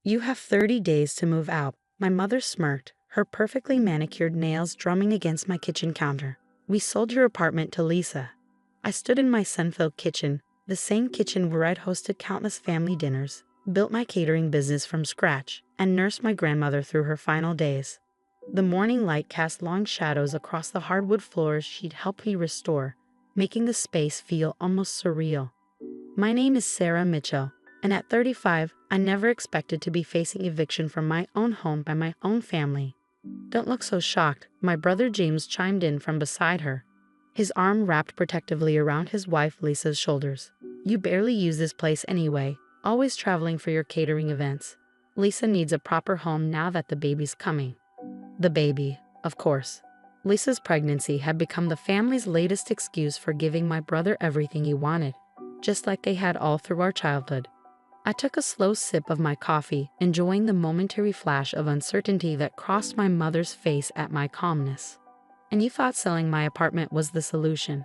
You have 30 days to move out. My mother smirked, her perfectly manicured nails drumming against my kitchen counter. We sold your apartment to Lisa. I stood in my sun-filled kitchen, the same kitchen where I'd hosted countless family dinners, built my catering business from scratch, and nursed my grandmother through her final days. The morning light cast long shadows across the hardwood floors she'd helped me restore, making the space feel almost surreal. My name is Sarah Mitchell, and at 35, I never expected to be facing eviction from my own home by my own family. Don't look so shocked, my brother James chimed in from beside her, his arm wrapped protectively around his wife Lisa's shoulders. You barely use this place anyway, always traveling for your catering events. Lisa needs a proper home now that the baby's coming. The baby, of course. Lisa's pregnancy had become the family's latest excuse for giving my brother everything he wanted, just like they had all through our childhood. I took a slow sip of my coffee, enjoying the momentary flash of uncertainty that crossed my mother's face at my calmness. And you thought selling my apartment was the solution?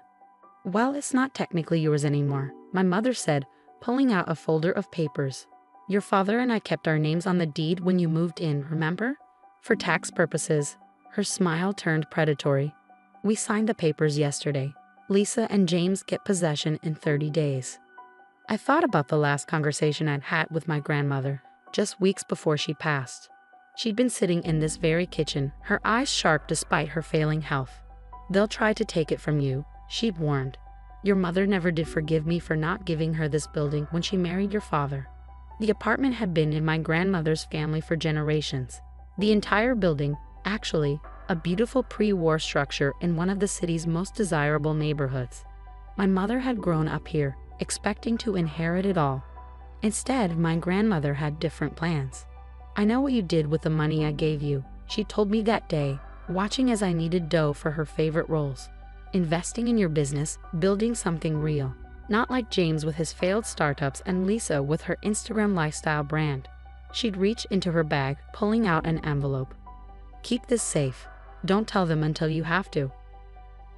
Well, it's not technically yours anymore, my mother said, pulling out a folder of papers. Your father and I kept our names on the deed when you moved in, remember? For tax purposes. Her smile turned predatory. We signed the papers yesterday. Lisa and James get possession in 30 days. I thought about the last conversation I'd had with my grandmother, just weeks before she passed. She'd been sitting in this very kitchen, her eyes sharp despite her failing health. They'll try to take it from you, she'd warned. Your mother never did forgive me for not giving her this building when she married your father. The apartment had been in my grandmother's family for generations. The entire building, actually, a beautiful pre-war structure in one of the city's most desirable neighborhoods. My mother had grown up here, expecting to inherit it all. Instead, my grandmother had different plans. I know what you did with the money I gave you, she told me that day, watching as I needed dough for her favorite roles. Investing in your business, building something real. Not like James with his failed startups and Lisa with her Instagram lifestyle brand. She'd reach into her bag, pulling out an envelope. Keep this safe. Don't tell them until you have to.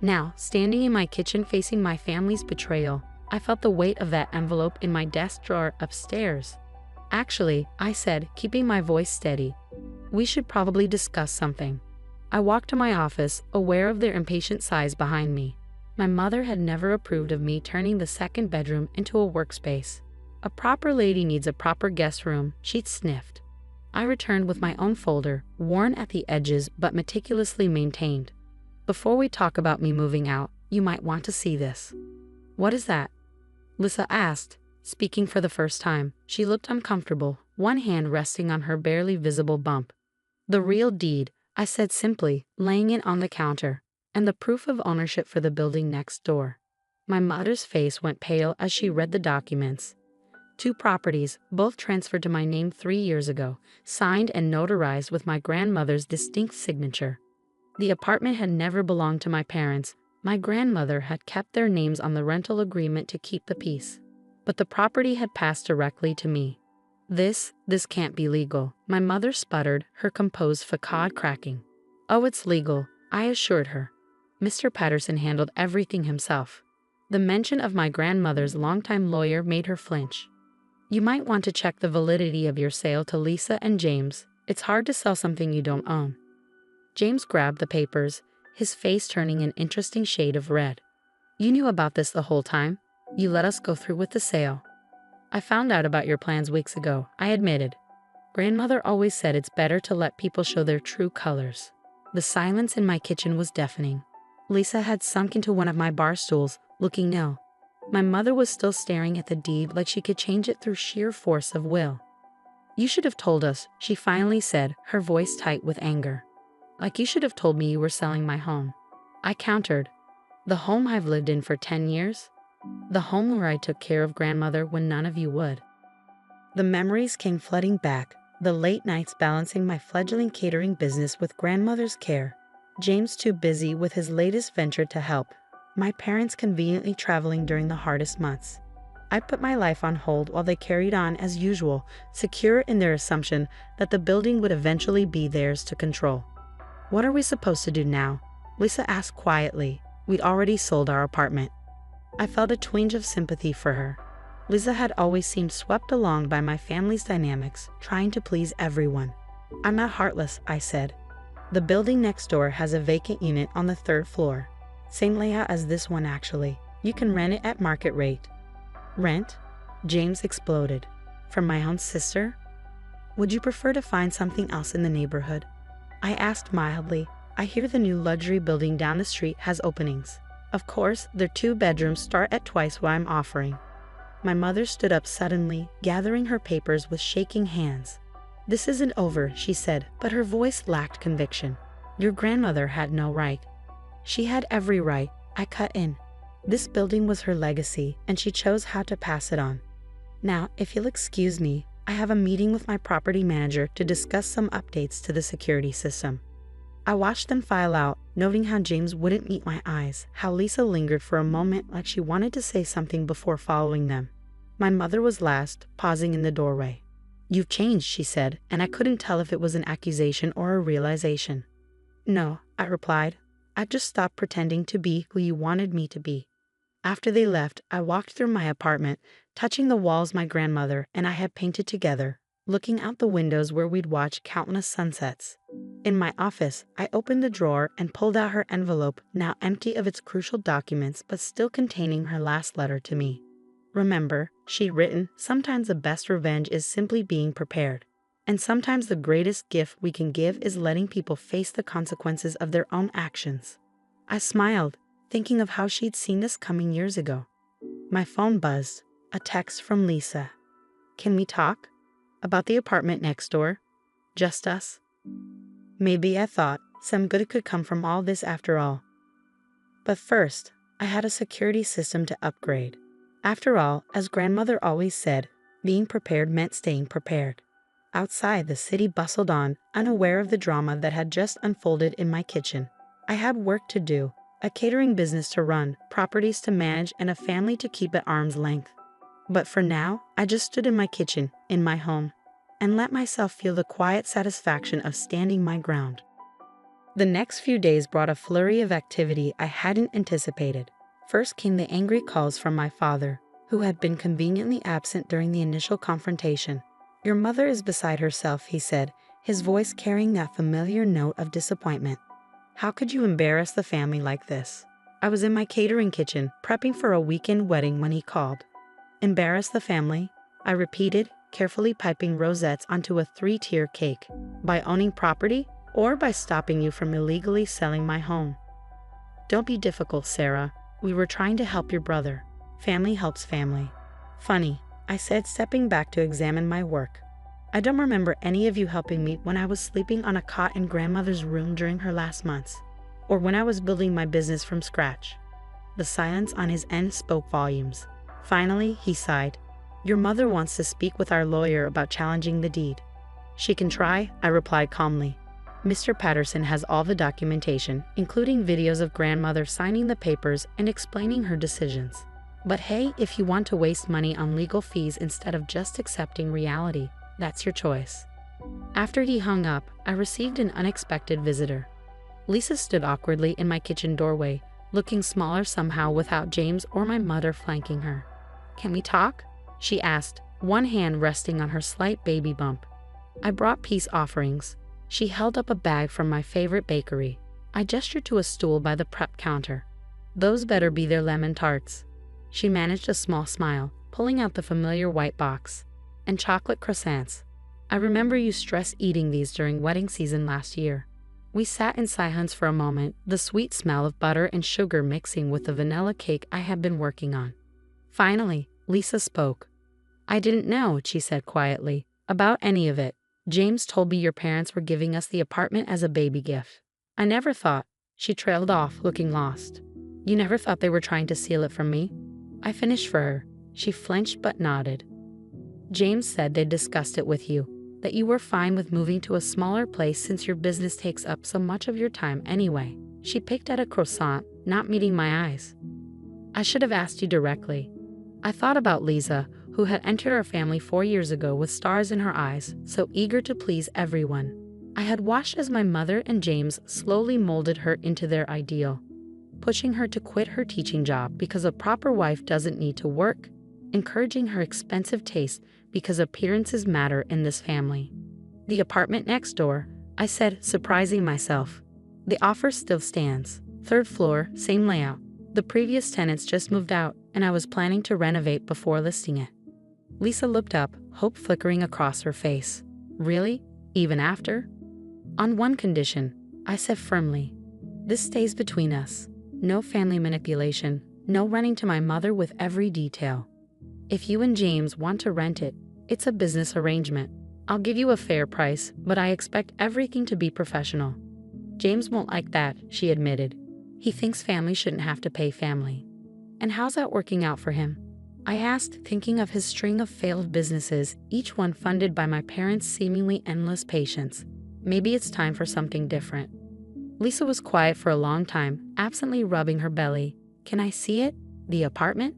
Now, standing in my kitchen facing my family's betrayal, I felt the weight of that envelope in my desk drawer upstairs. Actually, I said, keeping my voice steady, we should probably discuss something. I walked to my office, aware of their impatient sighs behind me. My mother had never approved of me turning the second bedroom into a workspace. A proper lady needs a proper guest room, she'd sniffed. I returned with my own folder, worn at the edges but meticulously maintained. Before we talk about me moving out, you might want to see this. What is that? Lisa asked, speaking for the first time. She looked uncomfortable, one hand resting on her barely visible bump. The real deed, I said simply, laying it on the counter, and the proof of ownership for the building next door. My mother's face went pale as she read the documents. 2 properties, both transferred to my name 3 years ago, signed and notarized with my grandmother's distinct signature. The apartment had never belonged to my parents. My grandmother had kept their names on the rental agreement to keep the peace. But the property had passed directly to me. This can't be legal, my mother sputtered, her composed facade cracking. Oh, it's legal, I assured her. Mr. Patterson handled everything himself. The mention of my grandmother's longtime lawyer made her flinch. You might want to check the validity of your sale to Lisa and James. It's hard to sell something you don't own. James grabbed the papers, his face turning an interesting shade of red. You knew about this the whole time? You let us go through with the sale. I found out about your plans weeks ago, I admitted. Grandmother always said it's better to let people show their true colors. The silence in my kitchen was deafening. Lisa had sunk into one of my bar stools, looking ill. My mother was still staring at the deed like she could change it through sheer force of will. You should have told us, she finally said, her voice tight with anger. Like you should have told me you were selling my home. I countered. The home I've lived in for 10 years? The home where I took care of grandmother when none of you would. The memories came flooding back, the late nights balancing my fledgling catering business with grandmother's care, James too busy with his latest venture to help, my parents conveniently traveling during the hardest months. I put my life on hold while they carried on as usual, secure in their assumption that the building would eventually be theirs to control. What are we supposed to do now? Lisa asked quietly. We'd already sold our apartment. I felt a twinge of sympathy for her. Lisa had always seemed swept along by my family's dynamics, trying to please everyone. I'm not heartless, I said. The building next door has a vacant unit on the 3rd floor. Same layout as this one actually. You can rent it at market rate. Rent? James exploded. From my own sister? Would you prefer to find something else in the neighborhood? I asked mildly. I hear the new luxury building down the street has openings. Of course, their 2 bedrooms start at twice what I'm offering. My mother stood up suddenly, gathering her papers with shaking hands. This isn't over, she said, but her voice lacked conviction. Your grandmother had no right. She had every right, I cut in. This building was her legacy, and she chose how to pass it on. Now, if you'll excuse me, I have a meeting with my property manager to discuss some updates to the security system. I watched them file out, noting how James wouldn't meet my eyes, how Lisa lingered for a moment like she wanted to say something before following them. My mother was last, pausing in the doorway. You've changed, she said, and I couldn't tell if it was an accusation or a realization. No, I replied. I just stopped pretending to be who you wanted me to be. After they left, I walked through my apartment, touching the walls my grandmother and I had painted together, looking out the windows where we'd watch countless sunsets. In my office, I opened the drawer and pulled out her envelope, now empty of its crucial documents but still containing her last letter to me. Remember, she'd written, sometimes the best revenge is simply being prepared. And sometimes the greatest gift we can give is letting people face the consequences of their own actions. I smiled, thinking of how she'd seen this coming years ago. My phone buzzed, a text from Lisa. Can we talk? About the apartment next door? Just us? Maybe, I thought, some good could come from all this after all. But first, I had a security system to upgrade. After all, as grandmother always said, being prepared meant staying prepared. Outside, the city bustled on, unaware of the drama that had just unfolded in my kitchen. I had work to do, a catering business to run, properties to manage, and a family to keep at arm's length. But for now, I just stood in my kitchen, in my home, and let myself feel the quiet satisfaction of standing my ground. The next few days brought a flurry of activity I hadn't anticipated. First came the angry calls from my father, who had been conveniently absent during the initial confrontation. Your mother is beside herself, he said, his voice carrying that familiar note of disappointment. How could you embarrass the family like this? I was in my catering kitchen, prepping for a weekend wedding when he called. Embarrass the family? I repeated, carefully piping rosettes onto a 3-tier cake. By owning property, or by stopping you from illegally selling my home? Don't be difficult, Sarah. We were trying to help your brother. Family helps family. Funny, I said, stepping back to examine my work. I don't remember any of you helping me when I was sleeping on a cot in grandmother's room during her last months, or when I was building my business from scratch. The silence on his end spoke volumes. Finally, he sighed. Your mother wants to speak with our lawyer about challenging the deed. She can try, I replied calmly. Mr. Patterson has all the documentation, including videos of grandmother signing the papers and explaining her decisions. But hey, if you want to waste money on legal fees instead of just accepting reality, that's your choice. After he hung up, I received an unexpected visitor. Lisa stood awkwardly in my kitchen doorway, looking smaller somehow without James or my mother flanking her. Can we talk? She asked, one hand resting on her slight baby bump. I brought peace offerings. She held up a bag from my favorite bakery. I gestured to a stool by the prep counter. Those better be their lemon tarts. She managed a small smile, pulling out the familiar white box. And chocolate croissants. I remember you stress eating these during wedding season last year. We sat in silence for a moment, the sweet smell of butter and sugar mixing with the vanilla cake I had been working on. Finally, Lisa spoke. I didn't know, she said quietly, about any of it. James told me your parents were giving us the apartment as a baby gift. I never thought. She trailed off, looking lost. You never thought they were trying to steal it from me? I finished for her. She flinched but nodded. James said they'd discussed it with you, that you were fine with moving to a smaller place since your business takes up so much of your time anyway. She picked at a croissant, not meeting my eyes. I should have asked you directly. I thought about Lisa, who had entered our family 4 years ago with stars in her eyes, so eager to please everyone. I had watched as my mother and James slowly molded her into their ideal, pushing her to quit her teaching job because a proper wife doesn't need to work, encouraging her expensive taste because appearances matter in this family. The apartment next door, I said, surprising myself. The offer still stands. 3rd floor, same layout. The previous tenants just moved out, and I was planning to renovate before listing it. Lisa looked up, hope flickering across her face. Really? Even after? On one condition, I said firmly. This stays between us. No family manipulation, no running to my mother with every detail. If you and James want to rent it, it's a business arrangement. I'll give you a fair price, but I expect everything to be professional. James won't like that, she admitted. He thinks family shouldn't have to pay family. And how's that working out for him? I asked, thinking of his string of failed businesses, each one funded by my parents' seemingly endless patience. Maybe it's time for something different. Lisa was quiet for a long time, absently rubbing her belly. Can I see it? The apartment?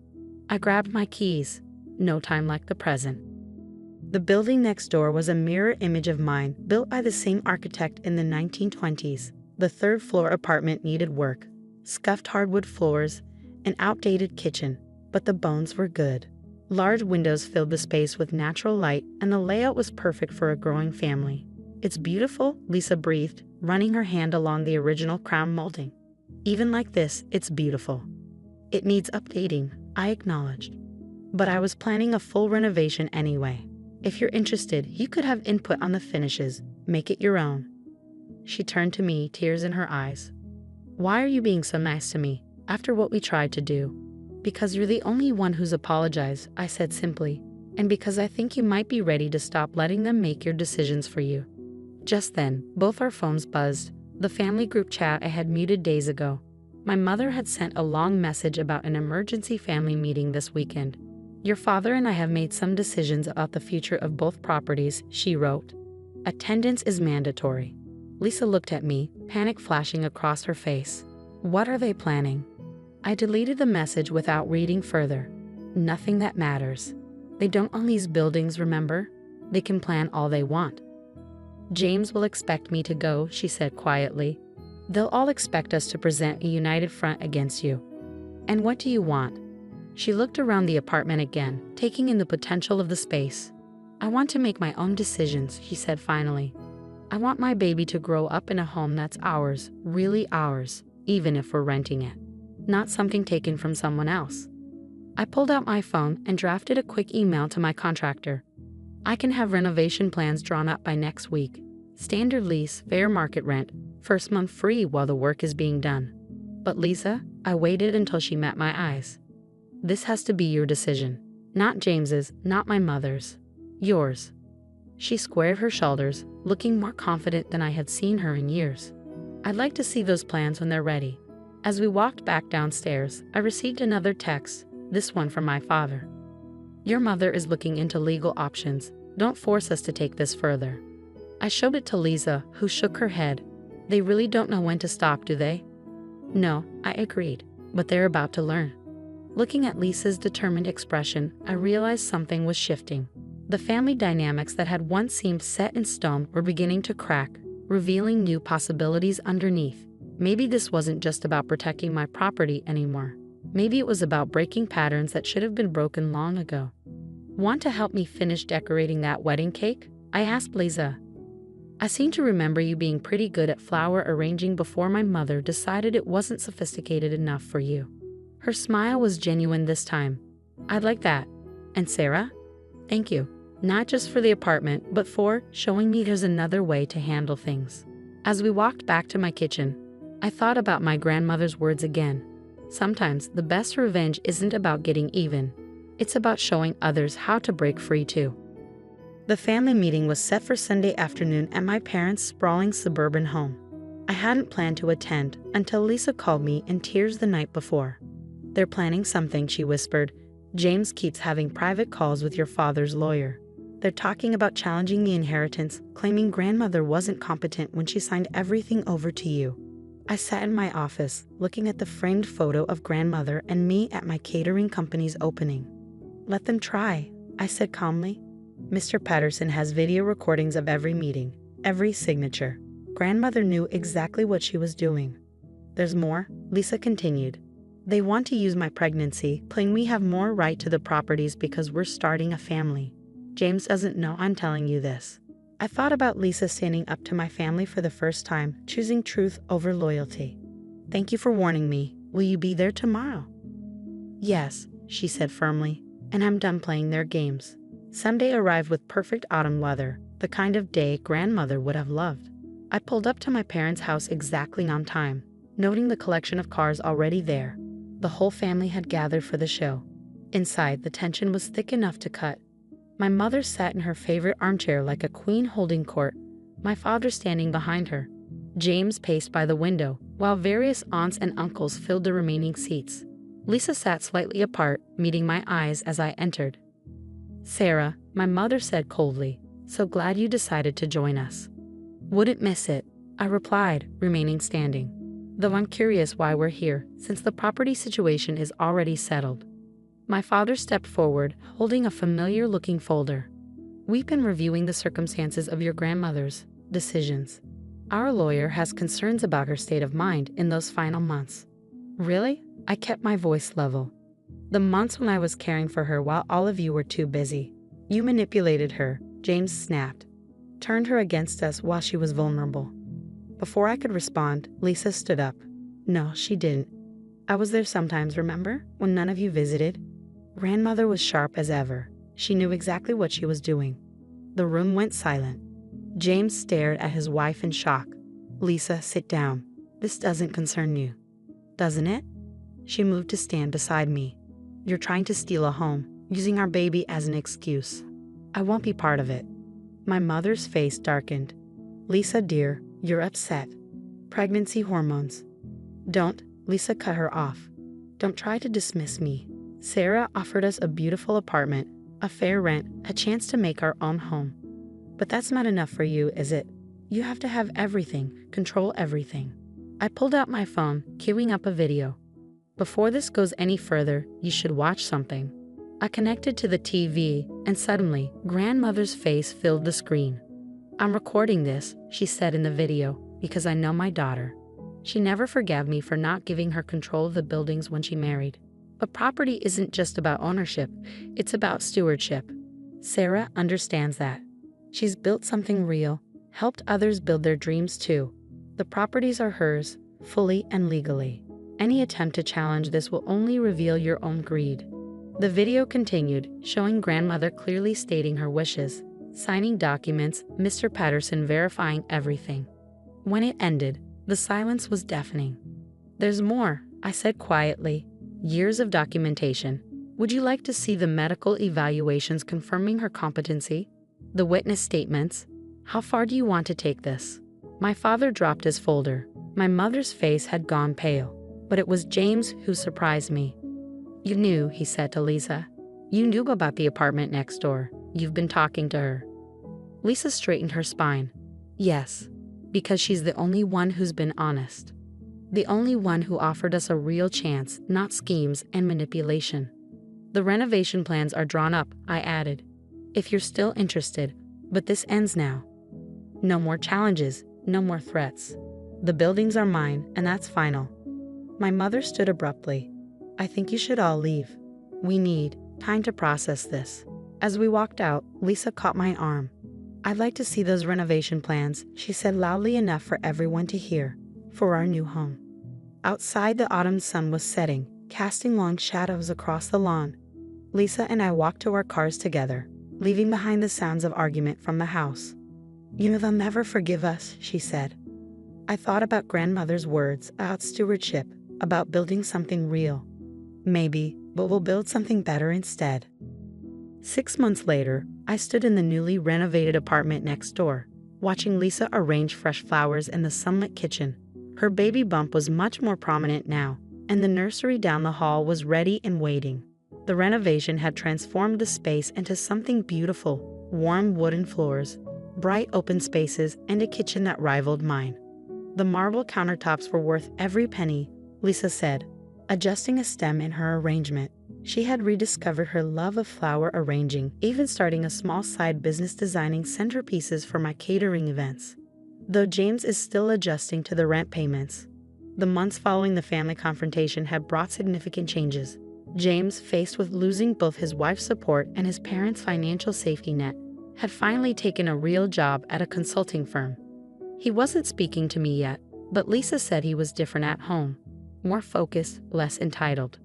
I grabbed my keys. No time like the present. The building next door was a mirror image of mine, built by the same architect in the 1920s. The 3rd floor apartment needed work. Scuffed hardwood floors, an outdated kitchen, but the bones were good. Large windows filled the space with natural light, and the layout was perfect for a growing family. It's beautiful, Lisa breathed, running her hand along the original crown molding. Even like this, it's beautiful. It needs updating, I acknowledged. But I was planning a full renovation anyway. If you're interested, you could have input on the finishes. Make it your own. She turned to me, tears in her eyes. Why are you being so nice to me, after what we tried to do? Because you're the only one who's apologized, I said simply, and because I think you might be ready to stop letting them make your decisions for you. Just then, both our phones buzzed, the family group chat I had muted days ago. My mother had sent a long message about an emergency family meeting this weekend. Your father and I have made some decisions about the future of both properties, she wrote. Attendance is mandatory. Lisa looked at me, panic flashing across her face. What are they planning? I deleted the message without reading further. Nothing that matters. They don't own these buildings, remember? They can plan all they want. James will expect me to go, she said quietly. They'll all expect us to present a united front against you. And what do you want? She looked around the apartment again, taking in the potential of the space. I want to make my own decisions, she said finally. I want my baby to grow up in a home that's ours, really ours, even if we're renting it. Not something taken from someone else. I pulled out my phone and drafted a quick email to my contractor. I can have renovation plans drawn up by next week. Standard lease, fair market rent, first month free while the work is being done. But Lisa, I waited until she met my eyes. This has to be your decision. Not James's, not my mother's. Yours. She squared her shoulders, looking more confident than I had seen her in years. I'd like to see those plans when they're ready. As we walked back downstairs, I received another text, this one from my father. Your mother is looking into legal options. Don't force us to take this further. I showed it to Lisa, who shook her head. They really don't know when to stop, do they? No, I agreed, but they're about to learn. Looking at Lisa's determined expression, I realized something was shifting. The family dynamics that had once seemed set in stone were beginning to crack, revealing new possibilities underneath. Maybe this wasn't just about protecting my property anymore. Maybe it was about breaking patterns that should have been broken long ago. Want to help me finish decorating that wedding cake? I asked Lisa. I seem to remember you being pretty good at flower arranging before my mother decided it wasn't sophisticated enough for you. Her smile was genuine this time. I'd like that. And Sarah? Thank you. Not just for the apartment, but for showing me there's another way to handle things. As we walked back to my kitchen, I thought about my grandmother's words again. Sometimes the best revenge isn't about getting even. It's about showing others how to break free too. The family meeting was set for Sunday afternoon at my parents' sprawling suburban home. I hadn't planned to attend until Lisa called me in tears the night before. They're planning something, she whispered. James keeps having private calls with your father's lawyer. They're talking about challenging the inheritance, claiming grandmother wasn't competent when she signed everything over to you. I sat in my office, looking at the framed photo of grandmother and me at my catering company's opening. Let them try, I said calmly. Mr. Patterson has video recordings of every meeting, every signature. Grandmother knew exactly what she was doing. There's more, Lisa continued. They want to use my pregnancy, claim we have more right to the properties because we're starting a family. James doesn't know I'm telling you this. I thought about Lisa standing up to my family for the first time, choosing truth over loyalty. Thank you for warning me. Will you be there tomorrow? Yes, she said firmly, and I'm done playing their games. Sunday arrived with perfect autumn weather, the kind of day grandmother would have loved. I pulled up to my parents' house exactly on time, noting the collection of cars already there. The whole family had gathered for the show. Inside, the tension was thick enough to cut. My mother sat in her favorite armchair like a queen holding court, my father standing behind her. James paced by the window, while various aunts and uncles filled the remaining seats. Lisa sat slightly apart, meeting my eyes as I entered. Sarah, my mother said coldly, so glad you decided to join us. Wouldn't miss it, I replied, remaining standing. Though I'm curious why we're here, since the property situation is already settled. My father stepped forward, holding a familiar-looking folder. We've been reviewing the circumstances of your grandmother's decisions. Our lawyer has concerns about her state of mind in those final months. Really? I kept my voice level. The months when I was caring for her while all of you were too busy. You manipulated her, James snapped. Turned her against us while she was vulnerable. Before I could respond, Lisa stood up. No, she didn't. I was there sometimes, remember? When none of you visited? Grandmother was sharp as ever. She knew exactly what she was doing. The room went silent. James stared at his wife in shock. Lisa, sit down. This doesn't concern you. Doesn't it? She moved to stand beside me. You're trying to steal a home, using our baby as an excuse. I won't be part of it. My mother's face darkened. Lisa, dear, you're upset. Pregnancy hormones. Don't, Lisa cut her off. Don't try to dismiss me. Sarah offered us a beautiful apartment, a fair rent, a chance to make our own home. But that's not enough for you, is it? You have to have everything, control everything. I pulled out my phone, queuing up a video. Before this goes any further, you should watch something. I connected to the TV, and suddenly, grandmother's face filled the screen. I'm recording this, she said in the video, because I know my daughter. She never forgave me for not giving her control of the buildings when she married. But property isn't just about ownership, it's about stewardship. Sarah understands that. She's built something real, helped others build their dreams too. The properties are hers, fully and legally. Any attempt to challenge this will only reveal your own greed. The video continued, showing grandmother clearly stating her wishes, signing documents, Mr. Patterson verifying everything. When it ended, the silence was deafening. There's more, I said quietly. Years of documentation. Would you like to see the medical evaluations confirming her competency? The witness statements? How far do you want to take this? My father dropped his folder. My mother's face had gone pale, but it was James who surprised me. You knew, he said to Lisa. You knew about the apartment next door. You've been talking to her. Lisa straightened her spine. Yes, because she's the only one who's been honest. The only one who offered us a real chance, not schemes and manipulation. The renovation plans are drawn up, I added. If you're still interested, but this ends now. No more challenges, no more threats. The buildings are mine, and that's final. My mother stood abruptly. I think you should all leave. We need time to process this. As we walked out, Lisa caught my arm. I'd like to see those renovation plans, she said loudly enough for everyone to hear, for our new home. Outside, the autumn sun was setting, casting long shadows across the lawn. Lisa and I walked to our cars together, leaving behind the sounds of argument from the house. You know, they'll never forgive us, she said. I thought about grandmother's words, about stewardship, about building something real. Maybe, but we'll build something better instead. 6 months later, I stood in the newly renovated apartment next door, watching Lisa arrange fresh flowers in the sunlit kitchen. Her baby bump was much more prominent now, and the nursery down the hall was ready and waiting. The renovation had transformed the space into something beautiful, warm wooden floors, bright open spaces, and a kitchen that rivaled mine. The marble countertops were worth every penny, Lisa said, adjusting a stem in her arrangement. She had rediscovered her love of flower arranging, even starting a small side business designing centerpieces for my catering events. Though James is still adjusting to the rent payments. The months following the family confrontation had brought significant changes. James, faced with losing both his wife's support and his parents' financial safety net, had finally taken a real job at a consulting firm. He wasn't speaking to me yet, but Lisa said he was different at home, more focused, less entitled.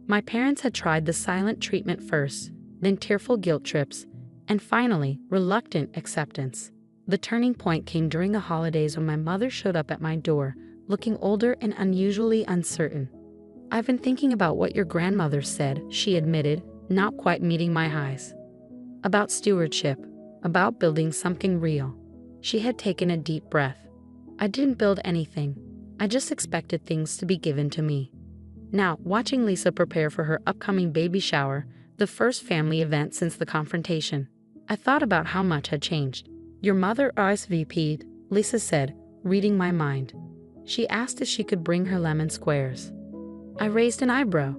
My parents had tried the silent treatment first, then tearful guilt trips, and finally, reluctant acceptance. The turning point came during the holidays when my mother showed up at my door, looking older and unusually uncertain. "I've been thinking about what your grandmother said," she admitted, not quite meeting my highs. "About stewardship, about building something real." She had taken a deep breath. "I didn't build anything. I just expected things to be given to me." Now, watching Lisa prepare for her upcoming baby shower, the first family event since the confrontation, I thought about how much had changed. "Your mother RSVP'd," Lisa said, reading my mind. She asked if she could bring her lemon squares. I raised an eyebrow.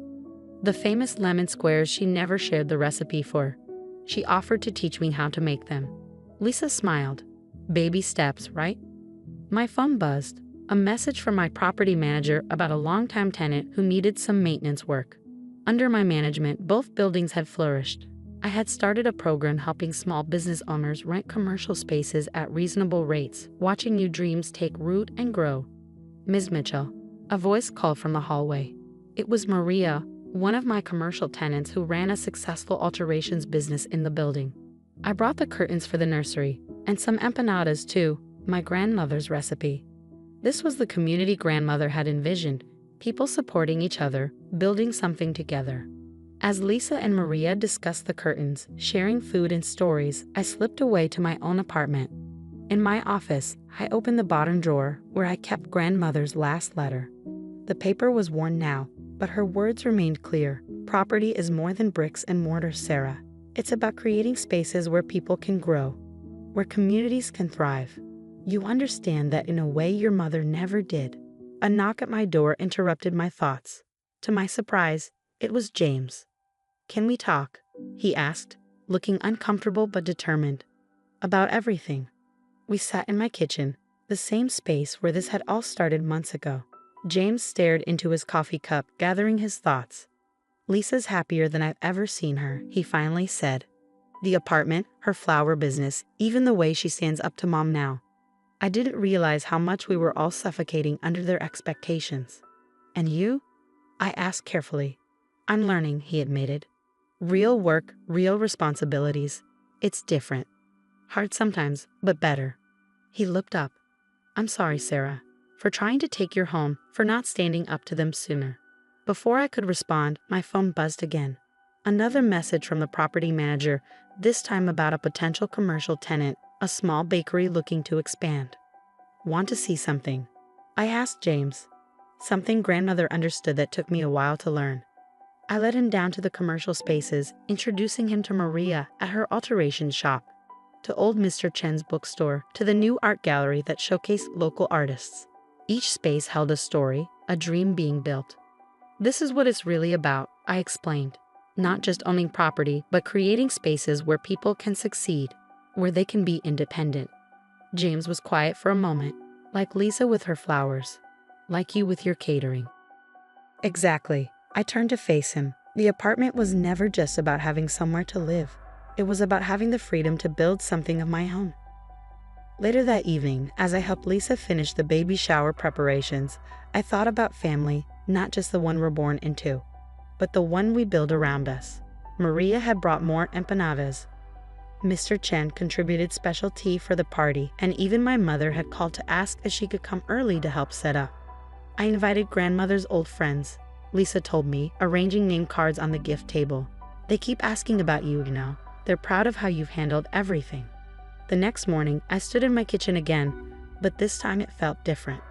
The famous lemon squares she never shared the recipe for. She offered to teach me how to make them. Lisa smiled. "Baby steps, right?" My phone buzzed. A message from my property manager about a longtime tenant who needed some maintenance work. Under my management, both buildings had flourished. I had started a program helping small business owners rent commercial spaces at reasonable rates, watching new dreams take root and grow. "Ms. Mitchell," a voice called from the hallway. It was Maria, one of my commercial tenants who ran a successful alterations business in the building. "I brought the curtains for the nursery, and some empanadas too, my grandmother's recipe." This was the community grandmother had envisioned, people supporting each other, building something together. As Lisa and Maria discussed the curtains, sharing food and stories, I slipped away to my own apartment. In my office, I opened the bottom drawer where I kept grandmother's last letter. The paper was worn now, but her words remained clear. "Property is more than bricks and mortar, Sarah. It's about creating spaces where people can grow, where communities can thrive. You understand that in a way your mother never did." A knock at my door interrupted my thoughts. To my surprise, it was James. "Can we talk?" he asked, looking uncomfortable but determined. "About everything." We sat in my kitchen, the same space where this had all started months ago. James stared into his coffee cup, gathering his thoughts. "Lisa's happier than I've ever seen her," he finally said. "The apartment, her flower business, even the way she stands up to Mom now. I didn't realize how much we were all suffocating under their expectations." "And you?" I asked carefully. "I'm learning," he admitted. "Real work, real responsibilities. It's different. Hard sometimes, but better." He looked up. "I'm sorry, Sarah, for trying to take your home, for not standing up to them sooner." Before I could respond, my phone buzzed again. Another message from the property manager, this time about a potential commercial tenant, a small bakery looking to expand. "Want to see something?" I asked James. Something grandmother understood that took me a while to learn. I led him down to the commercial spaces, introducing him to Maria at her alteration shop, to old Mr. Chen's bookstore, to the new art gallery that showcased local artists. Each space held a story, a dream being built. "This is what it's really about," I explained. "Not just owning property, but creating spaces where people can succeed, where they can be independent." James was quiet for a moment, like Lisa with her flowers, like you with your catering. Exactly. I turned to face him. The apartment was never just about having somewhere to live. It was about having the freedom to build something of my own. Later that evening, as I helped Lisa finish the baby shower preparations, I thought about family, not just the one we're born into, but the one we build around us. Maria had brought more empanadas. Mr. Chen contributed special tea for the party, and even my mother had called to ask if she could come early to help set up. I invited grandmother's old friends, Lisa told me, arranging name cards on the gift table. "They keep asking about you, you know. They're proud of how you've handled everything." The next morning, I stood in my kitchen again, but this time it felt different.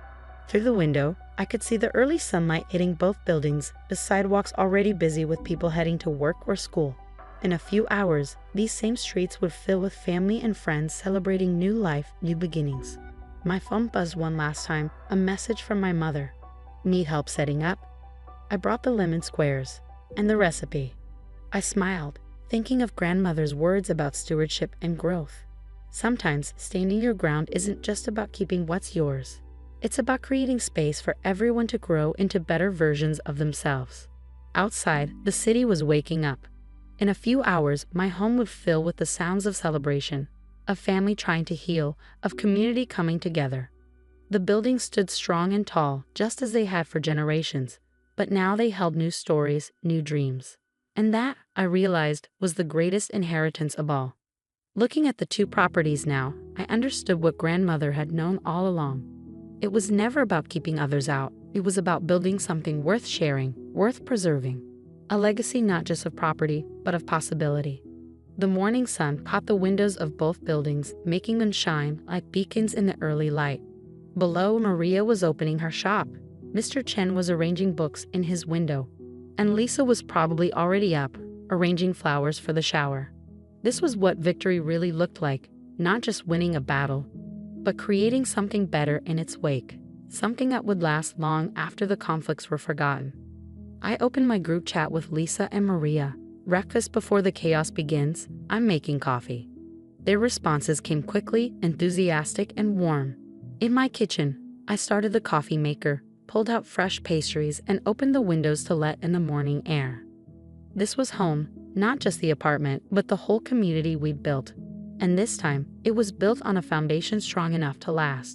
Through the window, I could see the early sunlight hitting both buildings, the sidewalks already busy with people heading to work or school. In a few hours, these same streets would fill with family and friends celebrating new life, new beginnings. My phone buzzed one last time, a message from my mother. "Need help setting up?" I brought the lemon squares and the recipe. I smiled, thinking of grandmother's words about stewardship and growth. Sometimes standing your ground isn't just about keeping what's yours. It's about creating space for everyone to grow into better versions of themselves. Outside, the city was waking up. In a few hours, my home would fill with the sounds of celebration, of family trying to heal, of community coming together. The buildings stood strong and tall, just as they had for generations, but now they held new stories, new dreams. And that, I realized, was the greatest inheritance of all. Looking at the two properties now, I understood what grandmother had known all along. It was never about keeping others out. It was about building something worth sharing, worth preserving. A legacy not just of property, but of possibility. The morning sun caught the windows of both buildings, making them shine like beacons in the early light. Below, Maria was opening her shop. Mr. Chen was arranging books in his window. And Lisa was probably already up, arranging flowers for the shower. This was what victory really looked like, not just winning a battle, but creating something better in its wake, something that would last long after the conflicts were forgotten. I opened my group chat with Lisa and Maria. Breakfast before the chaos begins, I'm making coffee. Their responses came quickly, enthusiastic, and warm. In my kitchen, I started the coffee maker, pulled out fresh pastries, and opened the windows to let in the morning air. This was home, not just the apartment, but the whole community we'd built. And this time, it was built on a foundation strong enough to last.